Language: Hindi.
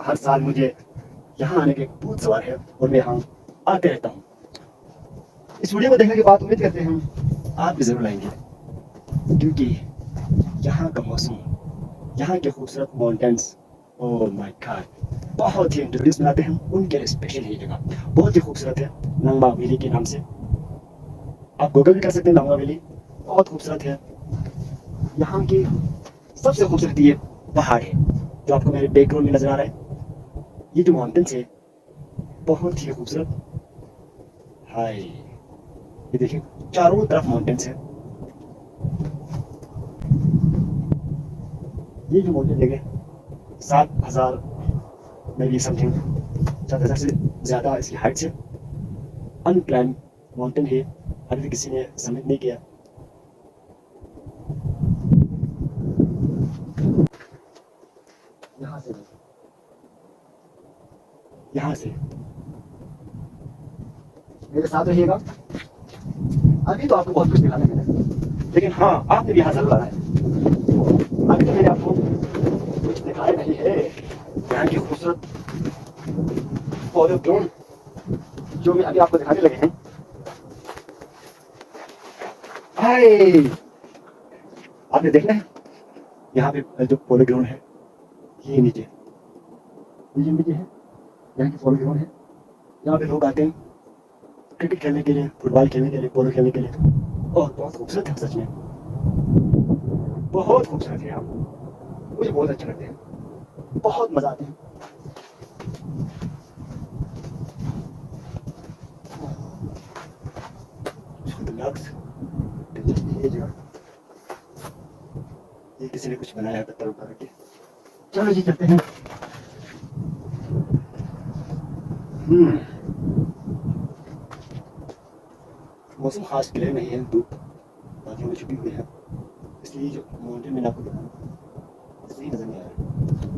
हर साल मुझे यहाँ आने के भूत सवार है और मैं यहाँ आते रहता हूँ। इस वीडियो को देखने के बाद उम्मीद करते हैं आप भी ज़रूर आएंगे, क्योंकि यहाँ का मौसम, यहाँ के खूबसूरत माउंटेन्स, ओह माय गॉड, बहुत ही इंट्रोड्यूस बनाते हैं उनके लिए स्पेशल ही जगह बहुत ही खूबसूरत है। नंगा वैली के नाम से आप गूगल भी कर सकते हैं। नंगा वैली बहुत खूबसूरत है। यहाँ की सबसे खूबसूरत ये पहाड़ है जो आपको मेरे बैकग्राउंड में नजर आ रहा है। ये जो माउंटेन्स है बहुत ही खूबसूरत। हाय, ये देखिए चारों तरफ माउंटेन्स है। ये जो माउंटेन देखें 7,000 में भी समथिंग 7,000 से ज़्यादा इसकी हाइट है। अनक्लाइम माउंटेन है, अभी भी किसी ने सबमिट नहीं किया। यहाँ से यहाँ से मेरे साथ रहिएगा। अभी तो आपको बहुत कुछ दिखाने मिला है, लेकिन हाँ आपने भी यहाँ जरूर आना है। अभी तो मैंने आपको कुछ दिखाया नहीं है। यहाँ की खूबसूरत पौधे ड्रोन जो मैं अभी आपको दिखाने लगे हैं। हाय, आपने देखना है यहाँ पे जो पोलो ग्राउंड है, ये नीचे है। यहाँ की पोलो ग्राउंड है। यहाँ पे लोग आते हैं क्रिकेट खेलने के लिए, फुटबॉल खेलने के लिए, पोलो खेलने के लिए। और बहुत खूबसूरत है, सच में बहुत खूबसूरत है। यहाँ मुझे बहुत अच्छे लगते हैं, बहुत मजा आते हैं। ये जगह, ये किसी ने कुछ बनाया है पत्थर उठा करके। चलो जी चलते हैं। मौसम खास क्लियर नहीं है, धूप बादलों में छुपी हुई है, इसलिए जो माउंटेन मैंने आपको दिखाया इसलिए नजर नहीं आ रहा है।